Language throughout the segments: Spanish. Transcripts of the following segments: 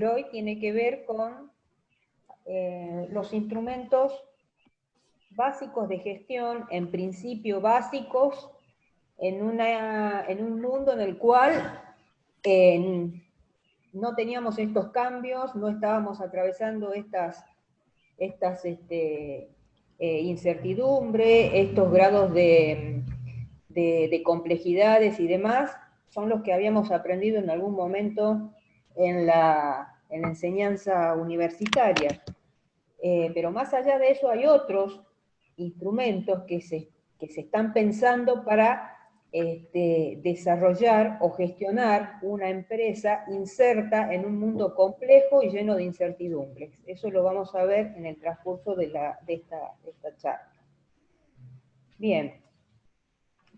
hoy tiene que ver con los instrumentos básicos de gestión, en principio básicos, en un mundo en el cual no teníamos estos cambios, no estábamos atravesando estas incertidumbre, estos grados de complejidades y demás, son los que habíamos aprendido en algún momento en la enseñanza universitaria. Pero más allá de eso hay otros instrumentos que se están pensando para desarrollar o gestionar una empresa inserta en un mundo complejo y lleno de incertidumbres. Eso lo vamos a ver en el transcurso de esta charla. Bien,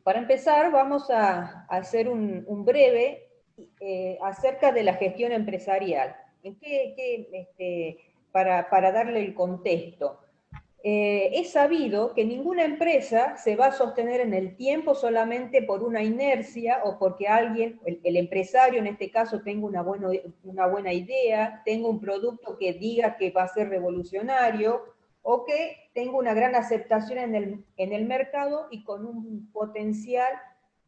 para empezar vamos a hacer un breve acerca de la gestión empresarial. Para darle el contexto. Es sabido que ninguna empresa se va a sostener en el tiempo solamente por una inercia o porque alguien, el empresario en este caso, tenga una buena idea, tenga un producto que diga que va a ser revolucionario o que tenga una gran aceptación en el mercado y con un potencial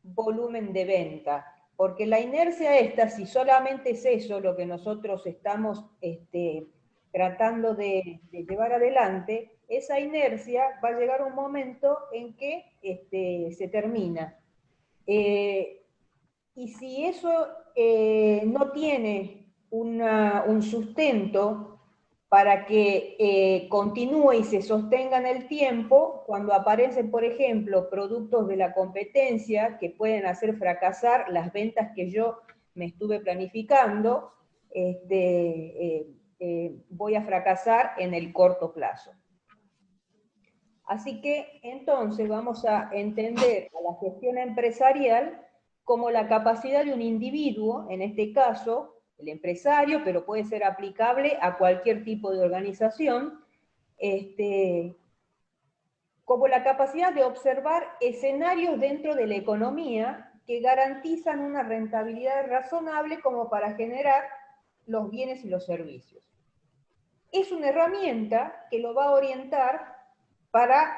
volumen de venta. Porque la inercia esta, si solamente es eso lo que nosotros estamos tratando de llevar adelante, esa inercia va a llegar a un momento en que se termina. Y si eso no tiene un sustento para que continúe y se sostenga en el tiempo, cuando aparecen, por ejemplo, productos de la competencia que pueden hacer fracasar las ventas que yo me estuve planificando, voy a fracasar en el corto plazo. Así que entonces vamos a entender a la gestión empresarial como la capacidad de un individuo, en este caso el empresario, pero puede ser aplicable a cualquier tipo de organización, como la capacidad de observar escenarios dentro de la economía que garantizan una rentabilidad razonable como para generar los bienes y los servicios. Es una herramienta que lo va a orientar para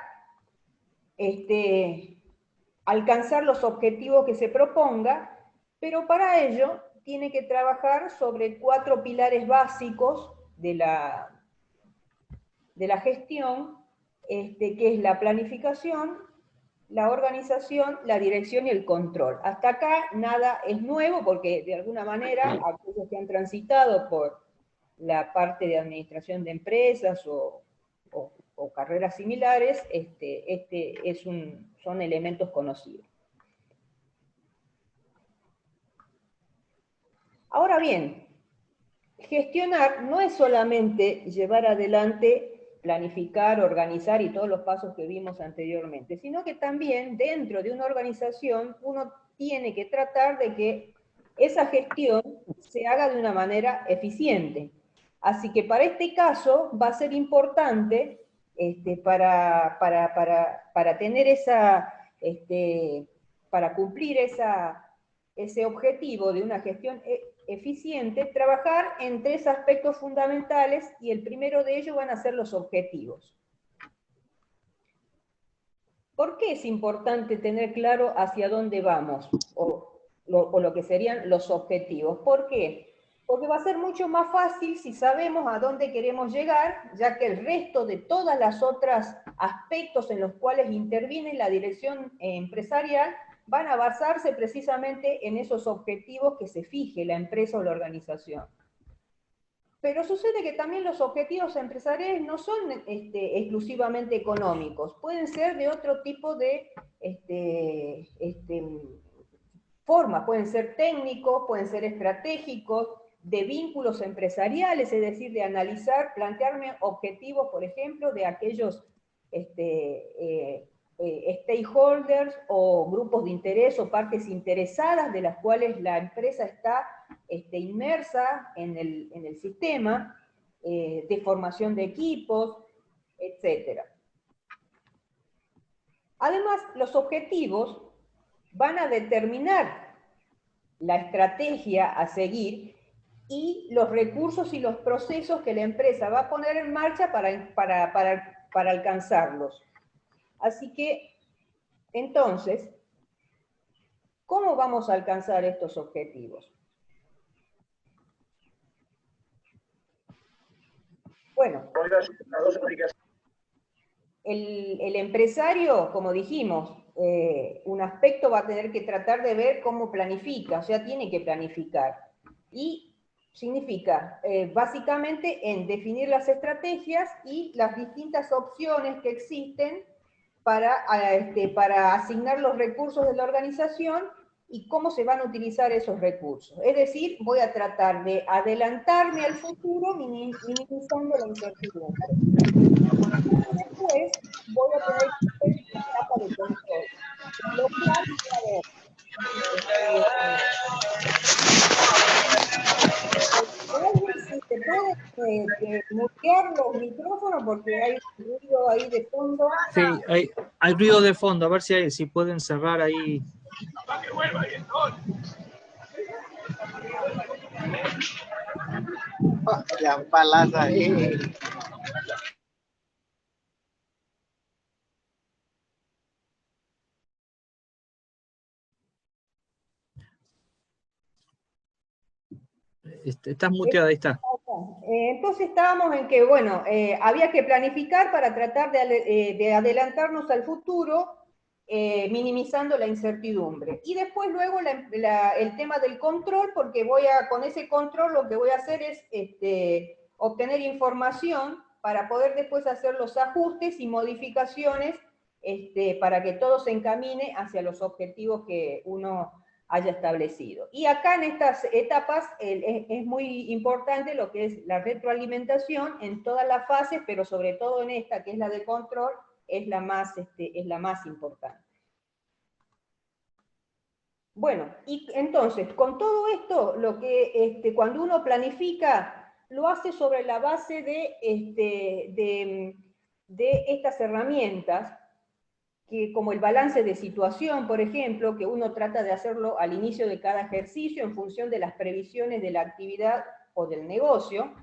alcanzar los objetivos que se proponga, pero para ello tiene que trabajar sobre 4 pilares básicos de la gestión, que es la planificación, la organización, la dirección y el control. Hasta acá nada es nuevo porque de alguna manera aquellos que han transitado por la parte de administración de empresas o carreras similares, son elementos conocidos. Ahora bien, gestionar no es solamente llevar adelante, planificar, organizar y todos los pasos que vimos anteriormente, sino que también dentro de una organización uno tiene que tratar de que esa gestión se haga de una manera eficiente. Así que para este caso va a ser importante para tener para cumplir ese objetivo de una gestión eficiente, trabajar en 3 aspectos fundamentales y el primero de ellos van a ser los objetivos. ¿Por qué es importante tener claro hacia dónde vamos? O lo que serían los objetivos. ¿Por qué? Porque va a ser mucho más fácil si sabemos a dónde queremos llegar, ya que el resto de todas las otras aspectos en los cuales interviene la dirección empresarial van a basarse precisamente en esos objetivos que se fije la empresa o la organización. Pero sucede que también los objetivos empresariales no son exclusivamente económicos, pueden ser de otro tipo de formas, pueden ser técnicos, pueden ser estratégicos, de vínculos empresariales, es decir, de analizar, plantearme objetivos, por ejemplo, de aquellos stakeholders o grupos de interés o partes interesadas de las cuales la empresa está inmersa en el sistema, de formación de equipos, etc. Además, los objetivos van a determinar la estrategia a seguir y los recursos y los procesos que la empresa va a poner en marcha para alcanzarlos. Así que, entonces, ¿cómo vamos a alcanzar estos objetivos? Bueno, el empresario, como dijimos, un aspecto va a tener que tratar de ver cómo planifica, o sea, tiene que planificar. Y significa, básicamente, en definir las estrategias y las distintas opciones que existen para asignar los recursos de la organización y cómo se van a utilizar esos recursos. Es decir, voy a tratar de adelantarme al futuro minimizando la incertidumbre. Después voy a tener que hacer una etapa de control, en lo cual voy a ver, si se puede mutear los micrófonos porque hay ruido ahí de fondo. Sí, hay ruido de fondo, a ver si pueden cerrar ahí. La palaza ahí. Estás muteada, ahí está. Entonces estábamos en que, bueno, había que planificar para tratar de adelantarnos al futuro, minimizando la incertidumbre. Y después luego el tema del control, porque con ese control lo que voy a hacer es obtener información para poder después hacer los ajustes y modificaciones para que todo se encamine hacia los objetivos que uno haya establecido. Y acá en estas etapas es muy importante lo que es la retroalimentación en todas las fases, pero sobre todo en esta, que es la de control, es la más importante. Bueno, y entonces, con todo esto, lo que cuando uno planifica, lo hace sobre la base de estas herramientas, que como el balance de situación, por ejemplo, que uno trata de hacerlo al inicio de cada ejercicio en función de las previsiones de la actividad o del negocio,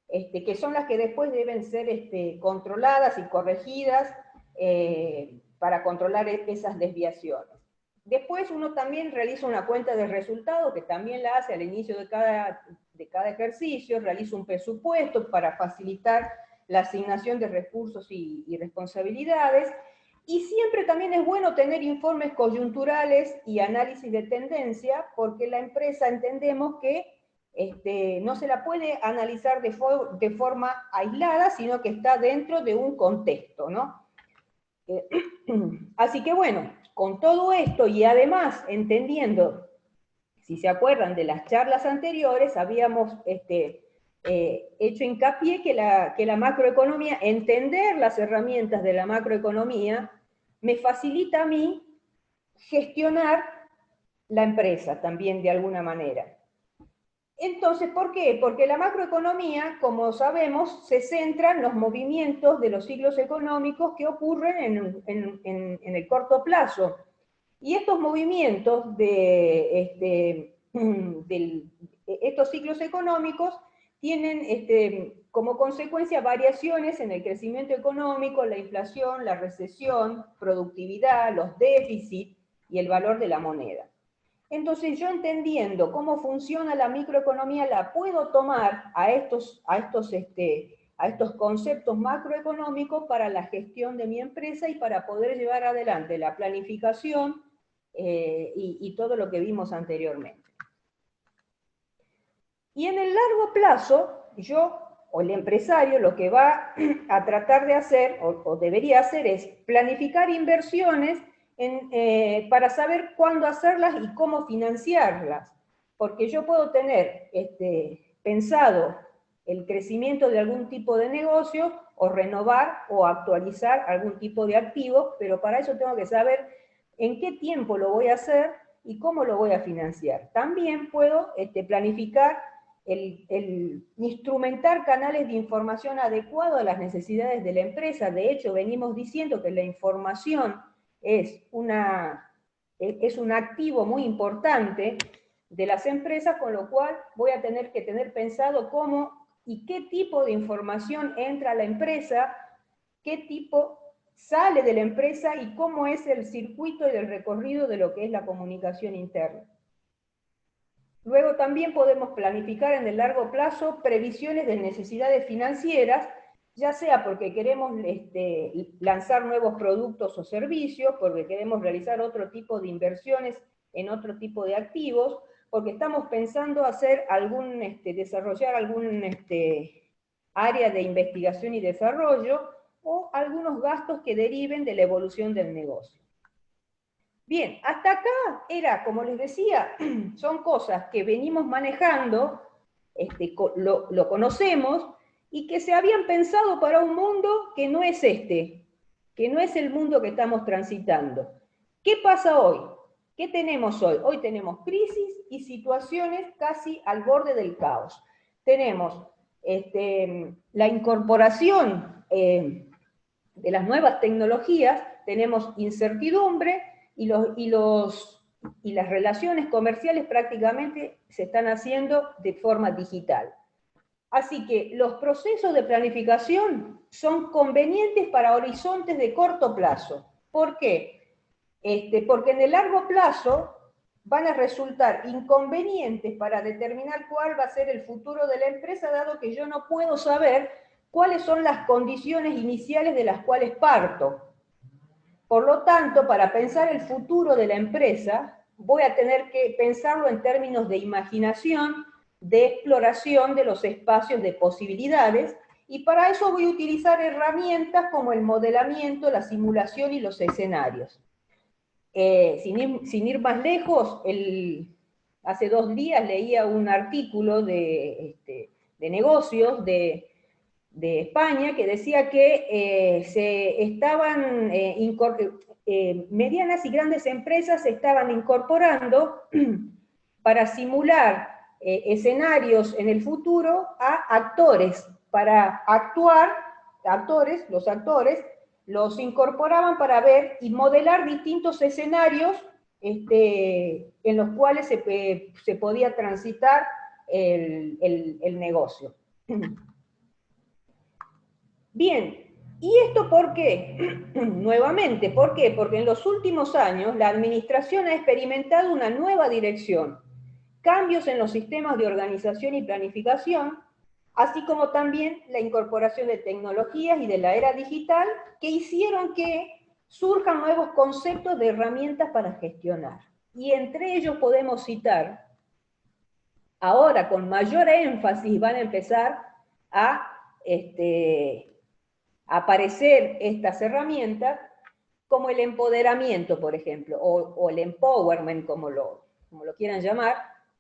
que son las que después deben ser controladas y corregidas para controlar esas desviaciones. Después uno también realiza una cuenta de resultados, que también la hace al inicio de cada ejercicio, realiza un presupuesto para facilitar la asignación de recursos y responsabilidades, y siempre también es bueno tener informes coyunturales y análisis de tendencia, porque la empresa entendemos que no se la puede analizar de forma aislada, sino que está dentro de un contexto, ¿no? Así que bueno, con todo esto y además entendiendo, si se acuerdan de las charlas anteriores, habíamos hecho hincapié que la macroeconomía, entender las herramientas de la macroeconomía, me facilita a mí gestionar la empresa también de alguna manera. Entonces, ¿por qué? Porque la macroeconomía, como sabemos, se centra en los movimientos de los ciclos económicos que ocurren en el corto plazo. Y estos movimientos de estos ciclos económicos tienen como consecuencia variaciones en el crecimiento económico, la inflación, la recesión, productividad, los déficits y el valor de la moneda. Entonces yo entendiendo cómo funciona la microeconomía, la puedo tomar a estos conceptos macroeconómicos para la gestión de mi empresa y para poder llevar adelante la planificación y todo lo que vimos anteriormente. Y en el largo plazo, yo o el empresario lo que va a tratar de hacer, o debería hacer, es planificar inversiones para saber cuándo hacerlas y cómo financiarlas. Porque yo puedo tener pensado el crecimiento de algún tipo de negocio, o renovar o actualizar algún tipo de activo, pero para eso tengo que saber en qué tiempo lo voy a hacer y cómo lo voy a financiar. También puedo planificar el instrumentar canales de información adecuados a las necesidades de la empresa. De hecho, venimos diciendo que la información es un activo muy importante de las empresas, con lo cual voy a tener que tener pensado cómo y qué tipo de información entra a la empresa, qué tipo sale de la empresa y cómo es el circuito y el recorrido de lo que es la comunicación interna. Luego también podemos planificar en el largo plazo previsiones de necesidades financieras, ya sea porque queremos lanzar nuevos productos o servicios, porque queremos realizar otro tipo de inversiones en otro tipo de activos, porque estamos pensando hacer desarrollar algún área de investigación y desarrollo, o algunos gastos que deriven de la evolución del negocio. Bien, hasta acá era, como les decía, son cosas que venimos manejando, lo conocemos, y que se habían pensado para un mundo que no es que no es el mundo que estamos transitando. ¿Qué pasa hoy? ¿Qué tenemos hoy? Hoy tenemos crisis y situaciones casi al borde del caos. Tenemos la incorporación de las nuevas tecnologías, tenemos incertidumbre, y las relaciones comerciales prácticamente se están haciendo de forma digital. Así que los procesos de planificación son convenientes para horizontes de corto plazo. ¿Por qué? Porque en el largo plazo van a resultar inconvenientes para determinar cuál va a ser el futuro de la empresa, dado que yo no puedo saber cuáles son las condiciones iniciales de las cuales parto. Por lo tanto, para pensar el futuro de la empresa, voy a tener que pensarlo en términos de imaginación, de exploración de los espacios de posibilidades, y para eso voy a utilizar herramientas como el modelamiento, la simulación y los escenarios. Sin ir más lejos, hace 2 días leía un artículo de negocios de España, que decía que se estaban medianas y grandes empresas se estaban incorporando para simular escenarios en el futuro a actores, para actuar, los actores los incorporaban para ver y modelar distintos escenarios en los cuales se podía transitar el negocio. Bien, ¿y esto por qué? Nuevamente, ¿por qué? Porque en los últimos años la administración ha experimentado una nueva dirección, cambios en los sistemas de organización y planificación, así como también la incorporación de tecnologías y de la era digital que hicieron que surjan nuevos conceptos de herramientas para gestionar. Y entre ellos podemos citar, ahora con mayor énfasis van a empezar a aparecer estas herramientas, como el empoderamiento, por ejemplo, o el empowerment, como lo quieran llamar,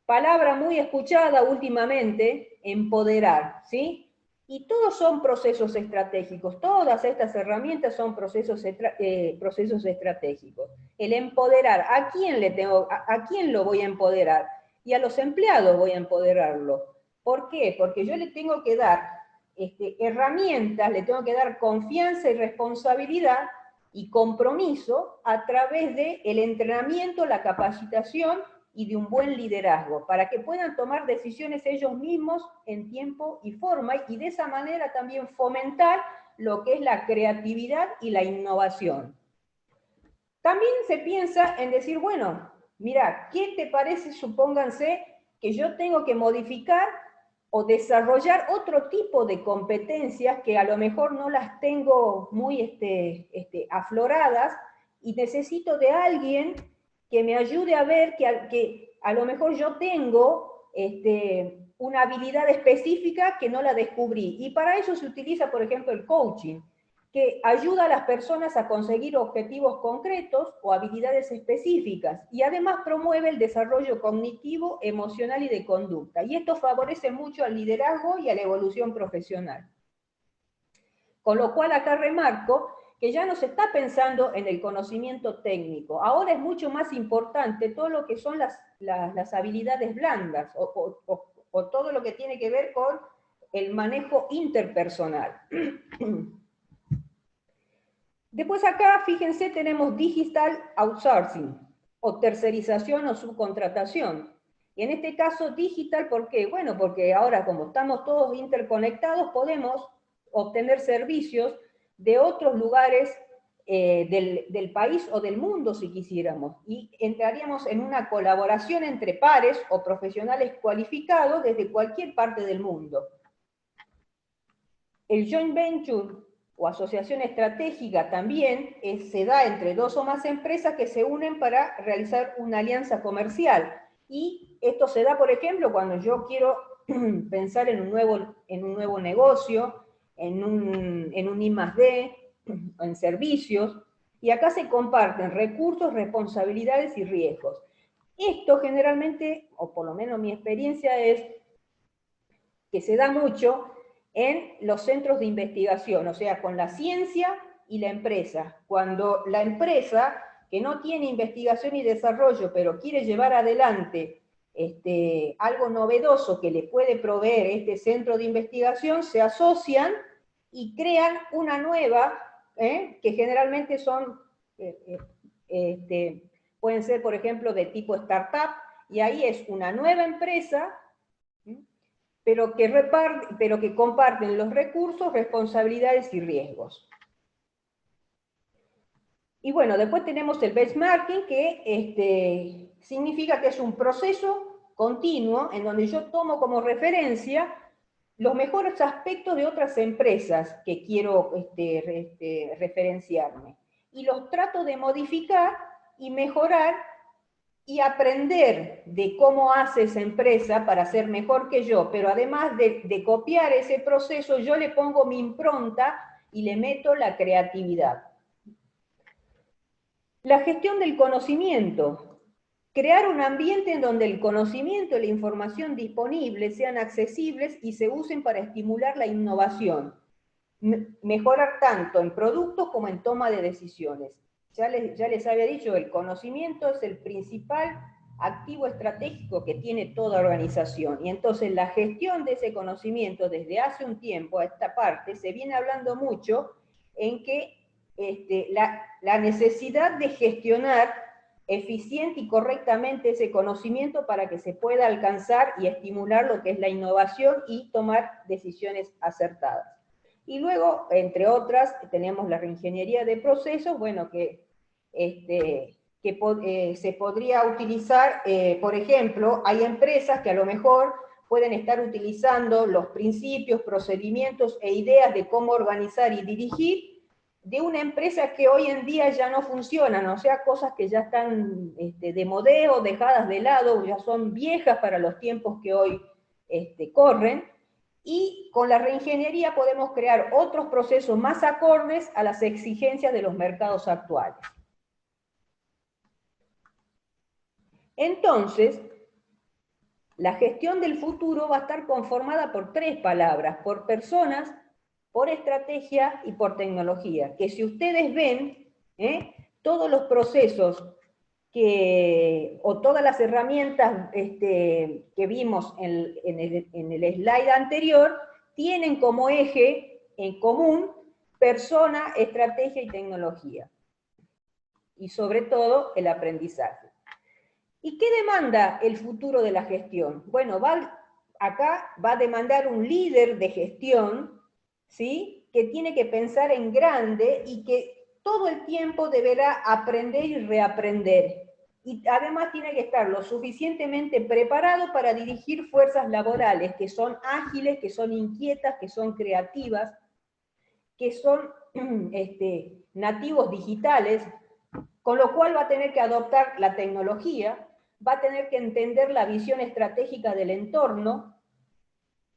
palabra muy escuchada últimamente, empoderar, ¿sí? Y todos son procesos estratégicos, todas estas herramientas son procesos estratégicos. El empoderar, ¿a quién lo voy a empoderar? Y a los empleados voy a empoderarlo. ¿Por qué? Porque yo le tengo que dar herramientas, le tengo que dar confianza y responsabilidad y compromiso a través del entrenamiento, la capacitación y de un buen liderazgo, para que puedan tomar decisiones ellos mismos en tiempo y forma, y de esa manera también fomentar lo que es la creatividad y la innovación. También se piensa en decir, bueno, mira, ¿qué te parece? Supónganse que yo tengo que modificar o desarrollar otro tipo de competencias que a lo mejor no las tengo muy afloradas, y necesito de alguien que me ayude a ver que a lo mejor yo tengo una habilidad específica que no la descubrí. Y para eso se utiliza, por ejemplo, el coaching, que ayuda a las personas a conseguir objetivos concretos o habilidades específicas, y además promueve el desarrollo cognitivo, emocional y de conducta. Y esto favorece mucho al liderazgo y a la evolución profesional. Con lo cual acá remarco que ya no se está pensando en el conocimiento técnico. Ahora es mucho más importante todo lo que son las habilidades blandas, o todo lo que tiene que ver con el manejo interpersonal. Después acá, fíjense, tenemos digital outsourcing, o tercerización o subcontratación. En este caso digital, ¿por qué? Bueno, porque ahora como estamos todos interconectados, podemos obtener servicios de otros lugares del país o del mundo si quisiéramos, y entraríamos en una colaboración entre pares o profesionales cualificados desde cualquier parte del mundo. El joint venture o asociación estratégica también se da entre dos o más empresas que se unen para realizar una alianza comercial. Y esto se da, por ejemplo, cuando yo quiero pensar en un nuevo negocio, en un I+D, en servicios, y acá se comparten recursos, responsabilidades y riesgos. Esto generalmente, o por lo menos mi experiencia es que se da mucho en los centros de investigación, o sea, con la ciencia y la empresa. Cuando la empresa, que no tiene investigación y desarrollo, pero quiere llevar adelante algo novedoso que le puede proveer este centro de investigación, se asocian y crean una nueva, que generalmente son, pueden ser, por ejemplo, de tipo startup, y ahí es una nueva empresa, pero que comparten los recursos, responsabilidades y riesgos. Y bueno, después tenemos el benchmarking, que significa que es un proceso continuo en donde yo tomo como referencia los mejores aspectos de otras empresas que quiero referenciarme. Y los trato de modificar y mejorar y aprender de cómo hace esa empresa para ser mejor que yo, pero además de copiar ese proceso, yo le pongo mi impronta y le meto la creatividad. La gestión del conocimiento. Crear un ambiente en donde el conocimiento y la información disponible sean accesibles y se usen para estimular la innovación. Mejorar tanto en productos como en toma de decisiones. Ya les había dicho, el conocimiento es el principal activo estratégico que tiene toda organización. Y entonces la gestión de ese conocimiento desde hace un tiempo a esta parte se viene hablando mucho en que la necesidad de gestionar eficiente y correctamente ese conocimiento para que se pueda alcanzar y estimular lo que es la innovación y tomar decisiones acertadas. Y luego, entre otras, tenemos la reingeniería de procesos, bueno, que se podría utilizar, por ejemplo, hay empresas que a lo mejor pueden estar utilizando los principios, procedimientos e ideas de cómo organizar y dirigir de una empresa que hoy en día ya no funcionan, o sea, cosas que ya están de modeo, dejadas de lado, ya son viejas para los tiempos que hoy corren, y con la reingeniería podemos crear otros procesos más acordes a las exigencias de los mercados actuales. Entonces, la gestión del futuro va a estar conformada por tres palabras: por personas, por estrategia y por tecnología. Que si ustedes ven, todos los procesos o todas las herramientas que vimos en el slide anterior, tienen como eje en común persona, estrategia y tecnología. Y sobre todo, el aprendizaje. ¿Y qué demanda el futuro de la gestión? Bueno, acá va a demandar un líder de gestión, ¿sí?, que tiene que pensar en grande y que todo el tiempo deberá aprender y reaprender. Y además tiene que estar lo suficientemente preparado para dirigir fuerzas laborales que son ágiles, que son inquietas, que son creativas, que son nativos digitales, con lo cual va a tener que adoptar la tecnología, va a tener que entender la visión estratégica del entorno,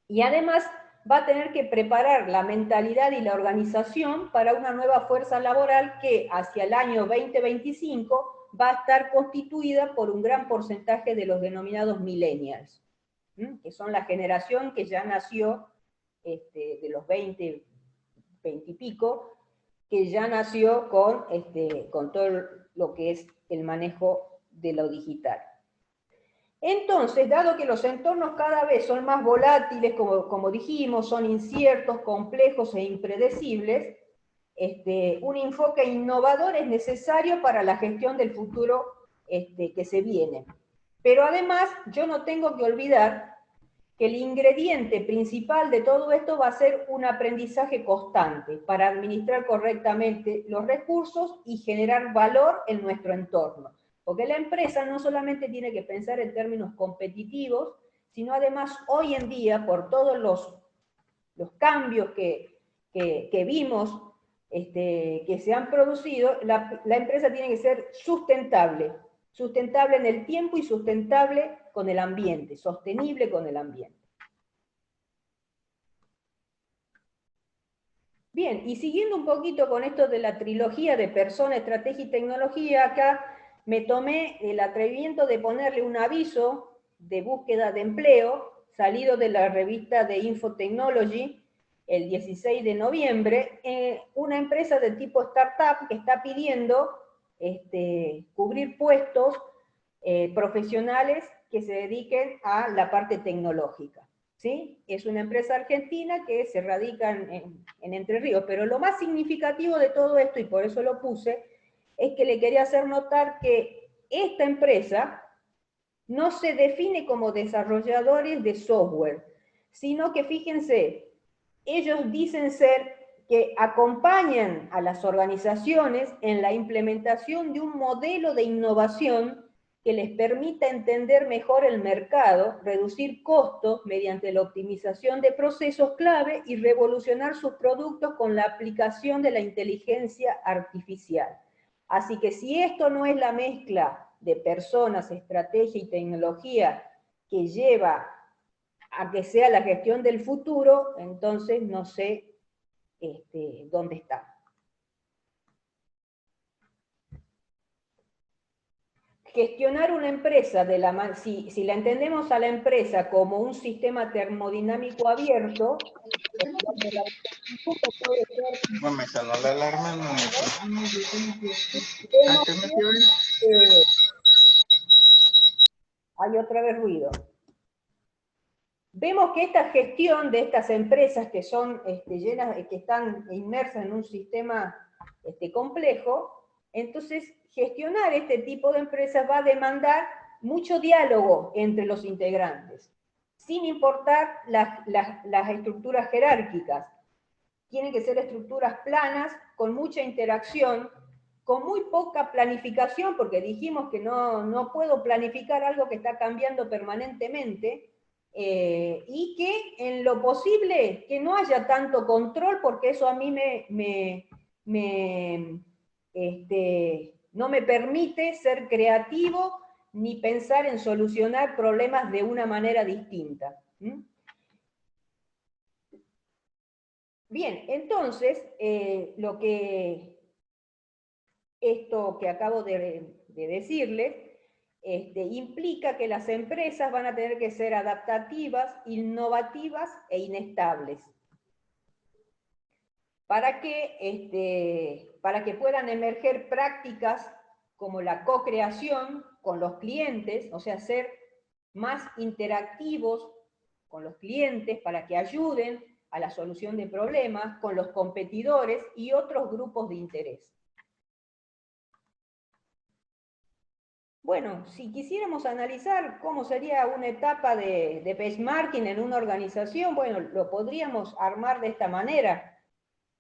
y además va a tener que preparar la mentalidad y la organización para una nueva fuerza laboral que hacia el año 2025 va a estar constituida por un gran porcentaje de los denominados millennials, que son la generación que ya nació de los 20 y pico, que ya nació con todo lo que es el manejo de lo digital. Entonces, dado que los entornos cada vez son más volátiles, como dijimos, son inciertos, complejos e impredecibles, un enfoque innovador es necesario para la gestión del futuro que se viene. Pero además, yo no tengo que olvidar que el ingrediente principal de todo esto va a ser un aprendizaje constante para administrar correctamente los recursos y generar valor en nuestro entorno. Porque la empresa no solamente tiene que pensar en términos competitivos, sino además hoy en día, por todos los cambios que vimos, que se han producido, la empresa tiene que ser sustentable en el tiempo y sustentable con el ambiente, sostenible con el ambiente. Bien, y siguiendo un poquito con esto de la trilogía de persona, estrategia y tecnología, acá me tomé el atrevimiento de ponerle un aviso de búsqueda de empleo, salido de la revista de Infotechnology, el 16 de noviembre, una empresa de tipo startup que está pidiendo cubrir puestos profesionales que se dediquen a la parte tecnológica. ¿Sí? Es una empresa argentina que se radica en Entre Ríos, pero lo más significativo de todo esto, y por eso lo puse, es que le quería hacer notar que esta empresa no se define como desarrolladores de software, sino que, fíjense, ellos dicen ser que acompañan a las organizaciones en la implementación de un modelo de innovación que les permita entender mejor el mercado, reducir costos mediante la optimización de procesos clave y revolucionar sus productos con la aplicación de la inteligencia artificial. Así que si esto no es la mezcla de personas, estrategia y tecnología que lleva a que sea la gestión del futuro, entonces no sé dónde está. Gestionar una empresa, si la entendemos a la empresa como un sistema termodinámico abierto, Me sonó la alarma, no hay otra vez ruido. Vemos que esta gestión de estas empresas que son que están inmersas en un sistema complejo, entonces gestionar este tipo de empresas va a demandar mucho diálogo entre los integrantes, sin importar las estructuras jerárquicas. Tienen que ser estructuras planas, con mucha interacción, con muy poca planificación, porque dijimos que no puedo planificar algo que está cambiando permanentemente, y que en lo posible que no haya tanto control, porque eso a mí no me permite ser creativo ni pensar en solucionar problemas de una manera distinta. Bien, entonces, esto que acabo de decirles, implica que las empresas van a tener que ser adaptativas, innovativas e inestables. Para que puedan emerger prácticas como la co-creación con los clientes, o sea, ser más interactivos con los clientes para que ayuden a la solución de problemas, con los competidores y otros grupos de interés. Bueno, si quisiéramos analizar cómo sería una etapa de benchmarking en una organización, bueno, lo podríamos armar de esta manera,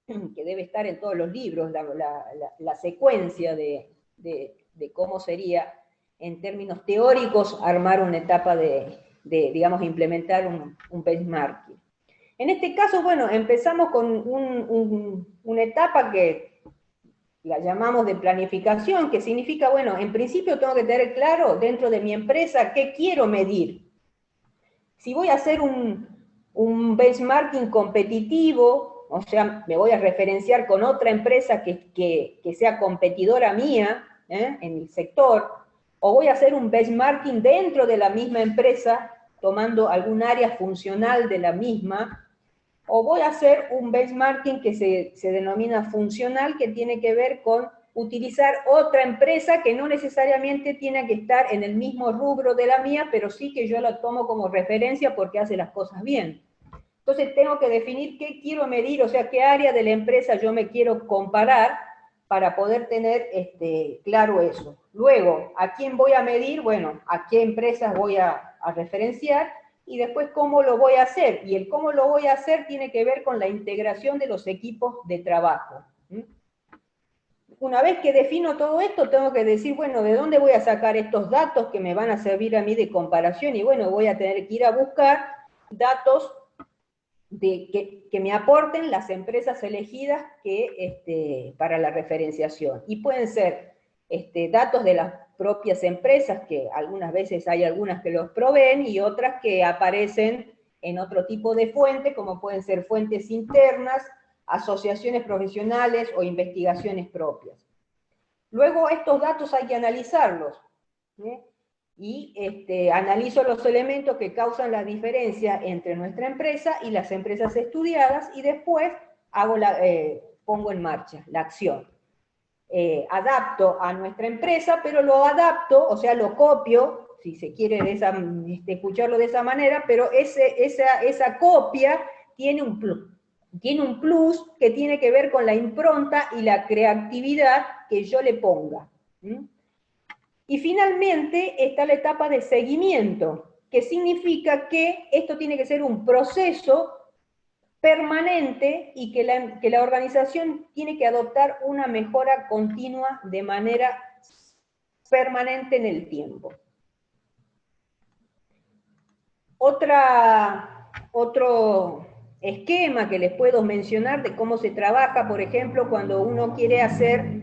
que debe estar en todos los libros, la secuencia de cómo sería, en términos teóricos, armar una etapa digamos, implementar un benchmarking. En este caso, bueno, empezamos con una etapa que la llamamos de planificación, que significa, bueno, en principio tengo que tener claro dentro de mi empresa qué quiero medir. Si voy a hacer un benchmarking competitivo, o sea, me voy a referenciar con otra empresa que sea competidora mía en el sector, o voy a hacer un benchmarking dentro de la misma empresa, tomando algún área funcional de la misma, o voy a hacer un benchmarking que se denomina funcional, que tiene que ver con utilizar otra empresa que no necesariamente tiene que estar en el mismo rubro de la mía, pero sí que yo la tomo como referencia porque hace las cosas bien. Entonces tengo que definir qué quiero medir, o sea, qué área de la empresa yo me quiero comparar, para poder tener claro eso. Luego, ¿a quién voy a medir? Bueno, ¿a qué empresas voy a referenciar? Y después, ¿cómo lo voy a hacer? Y el cómo lo voy a hacer tiene que ver con la integración de los equipos de trabajo. Una vez que defino todo esto, tengo que decir, bueno, ¿de dónde voy a sacar estos datos que me van a servir a mí de comparación? Y bueno, voy a tener que ir a buscar datos que me aporten las empresas elegidas para la referenciación. Y pueden ser datos de las propias empresas, que algunas veces hay algunas que los proveen, y otras que aparecen en otro tipo de fuente, como pueden ser fuentes internas, asociaciones profesionales o investigaciones propias. Luego estos datos hay que analizarlos, y analizo los elementos que causan la diferencia entre nuestra empresa y las empresas estudiadas, y después pongo en marcha la acción. Adapto a nuestra empresa, pero lo adapto, o sea, lo copio, si se quiere escucharlo de esa manera, pero esa copia tiene un plus que tiene que ver con la impronta y la creatividad que yo le ponga. Y finalmente está la etapa de seguimiento, que significa que esto tiene que ser un proceso permanente y que la organización tiene que adoptar una mejora continua de manera permanente en el tiempo. Otro esquema que les puedo mencionar de cómo se trabaja, por ejemplo, cuando uno quiere hacer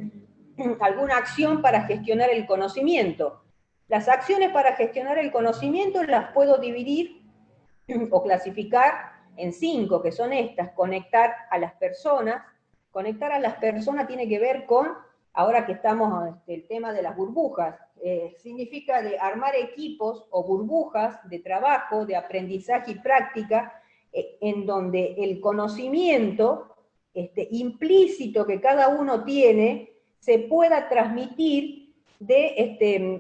alguna acción para gestionar el conocimiento. Las acciones para gestionar el conocimiento las puedo dividir o clasificar en 5, que son estas: conectar a las personas. Conectar a las personas tiene que ver con, ahora que estamos el tema de las burbujas, significa de armar equipos o burbujas de trabajo, de aprendizaje y práctica, en donde el conocimiento implícito que cada uno tiene se pueda transmitir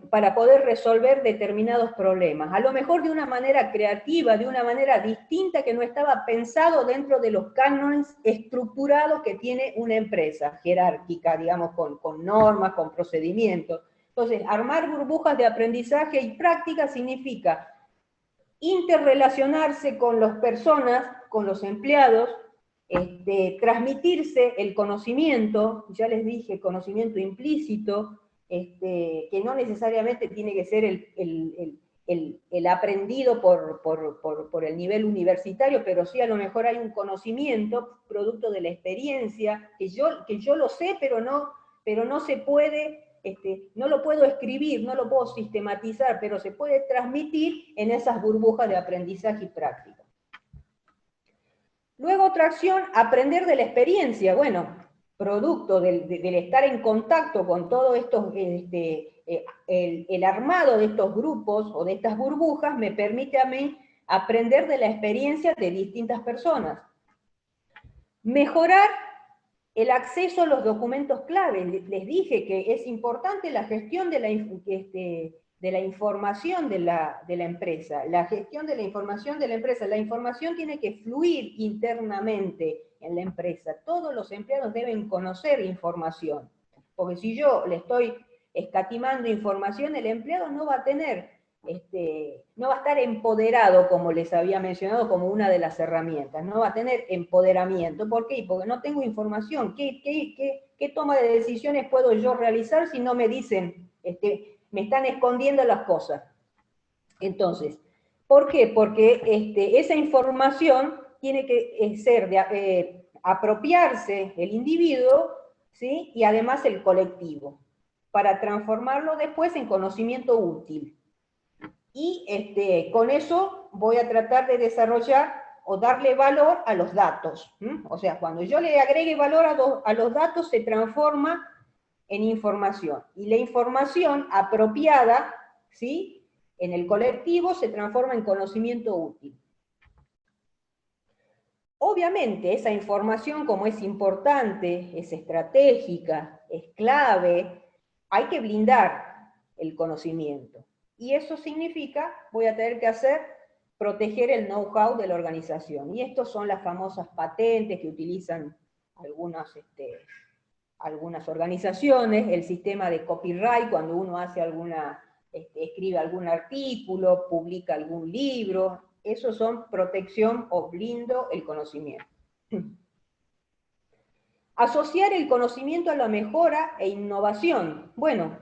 para poder resolver determinados problemas, a lo mejor de una manera creativa, de una manera distinta que no estaba pensado dentro de los cánones estructurados que tiene una empresa, jerárquica, digamos, con normas, con procedimientos. Entonces, armar burbujas de aprendizaje y práctica significa interrelacionarse con las personas, con los empleados, transmitirse el conocimiento, ya les dije, conocimiento implícito, que no necesariamente tiene que ser el aprendido por el nivel universitario, pero sí a lo mejor hay un conocimiento producto de la experiencia, que yo lo sé, pero no se puede, no lo puedo escribir, no lo puedo sistematizar, pero se puede transmitir en esas burbujas de aprendizaje y práctica. Luego otra acción, aprender de la experiencia. Bueno, producto del estar en contacto con todo esto, el armado de estos grupos o de estas burbujas me permite a mí aprender de la experiencia de distintas personas. Mejorar el acceso a los documentos clave. Les dije que es importante la gestión de la información de la empresa, la gestión de la información de la empresa. La información tiene que fluir internamente en la empresa. Todos los empleados deben conocer información, porque si yo le estoy escatimando información, el empleado no va a tener, no va a estar empoderado, como les había mencionado, como una de las herramientas, no va a tener empoderamiento. ¿Por qué? Porque no tengo información. ¿Qué toma de decisiones puedo yo realizar si no me dicen, me están escondiendo las cosas? Entonces, ¿por qué? Porque esa información tiene que ser apropiarse el individuo, ¿sí? Y además el colectivo, para transformarlo después en conocimiento útil. Y con eso voy a tratar de desarrollar o darle valor a los datos. O sea, cuando yo le agregue valor a los datos, se transforma en información. Y la información apropiada, ¿sí?, en el colectivo se transforma en conocimiento útil. Obviamente, esa información, como es importante, es estratégica, es clave, hay que blindar el conocimiento. Y eso significa, voy a tener que proteger el know-how de la organización. Y estos son las famosas patentes que utilizan algunos algunas organizaciones, el sistema de copyright, cuando uno hace escribe algún artículo, publica algún libro, eso son protección o blindo el conocimiento. Asociar el conocimiento a la mejora e innovación. Bueno,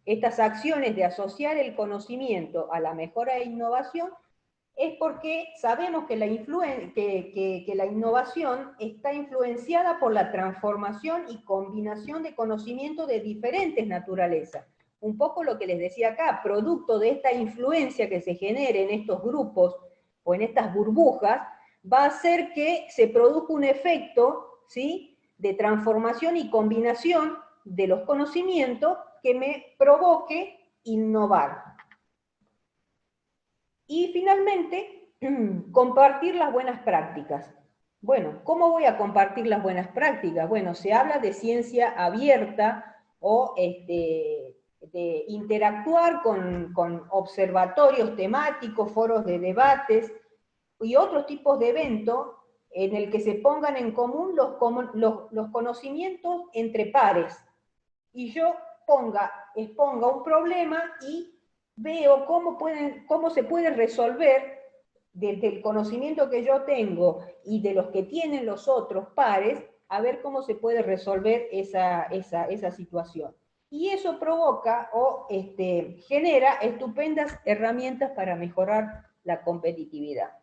estas acciones de asociar el conocimiento a la mejora e innovación es porque sabemos que la innovación está influenciada por la transformación y combinación de conocimiento de diferentes naturalezas. Un poco lo que les decía acá, producto de esta influencia que se genere en estos grupos o en estas burbujas, va a hacer que se produzca un efecto, ¿sí?, de transformación y combinación de los conocimientos que me provoque innovar. Y finalmente, compartir las buenas prácticas. Bueno, ¿cómo voy a compartir las buenas prácticas? Bueno, se habla de ciencia abierta o de interactuar con observatorios temáticos, foros de debates y otros tipos de eventos en el que se pongan en común los conocimientos entre pares. Y yo exponga un problema y veo cómo se puede resolver desde el conocimiento que yo tengo y de los que tienen los otros pares, a ver cómo se puede resolver esa situación. Y eso provoca o genera estupendas herramientas para mejorar la competitividad.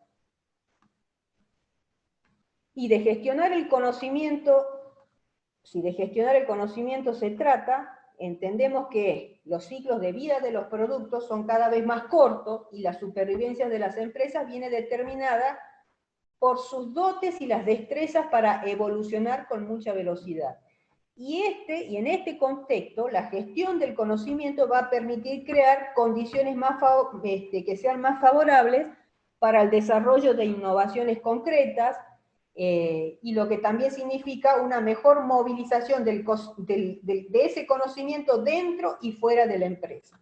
Y de gestionar el conocimiento, si de gestionar el conocimiento se trata, entendemos que los ciclos de vida de los productos son cada vez más cortos y la supervivencia de las empresas viene determinada por sus dotes y las destrezas para evolucionar con mucha velocidad. Y en este contexto, la gestión del conocimiento va a permitir crear condiciones que sean más favorables para el desarrollo de innovaciones concretas, y lo que también significa una mejor movilización de ese conocimiento dentro y fuera de la empresa.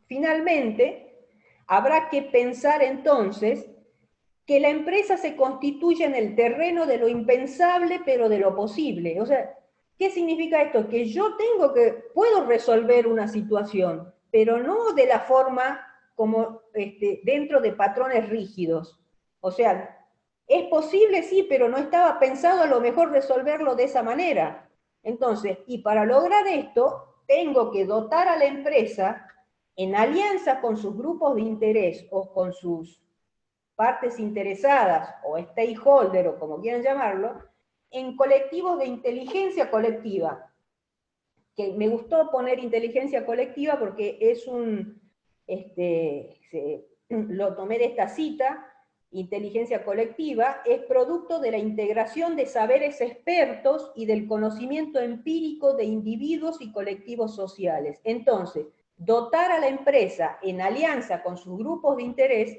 Finalmente, habrá que pensar entonces que la empresa se constituye en el terreno de lo impensable, pero de lo posible. O sea, ¿qué significa esto? Que yo puedo resolver una situación, pero no de la forma como dentro de patrones rígidos. O sea, es posible, sí, pero no estaba pensado a lo mejor resolverlo de esa manera. Entonces, y para lograr esto, tengo que dotar a la empresa, en alianza con sus grupos de interés o con sus partes interesadas o stakeholder o como quieran llamarlo, en colectivos de inteligencia colectiva. Que me gustó poner inteligencia colectiva porque es lo tomé de esta cita. Inteligencia colectiva es producto de la integración de saberes expertos y del conocimiento empírico de individuos y colectivos sociales. Entonces, dotar a la empresa en alianza con sus grupos de interés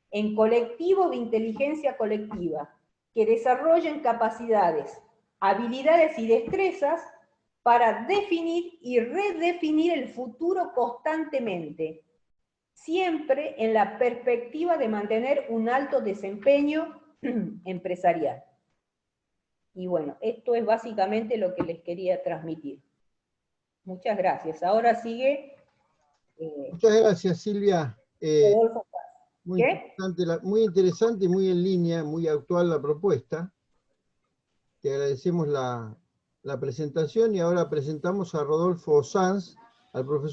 en colectivos de inteligencia colectiva que desarrollen capacidades, habilidades y destrezas para definir y redefinir el futuro constantemente, siempre en la perspectiva de mantener un alto desempeño empresarial. Y bueno, esto es básicamente lo que les quería transmitir. Muchas gracias. Ahora sigue... Muchas gracias, Silvia. Rodolfo. Muy interesante y muy en línea, muy actual la propuesta. Te agradecemos la presentación y ahora presentamos a Rodolfo Sanz, al profesor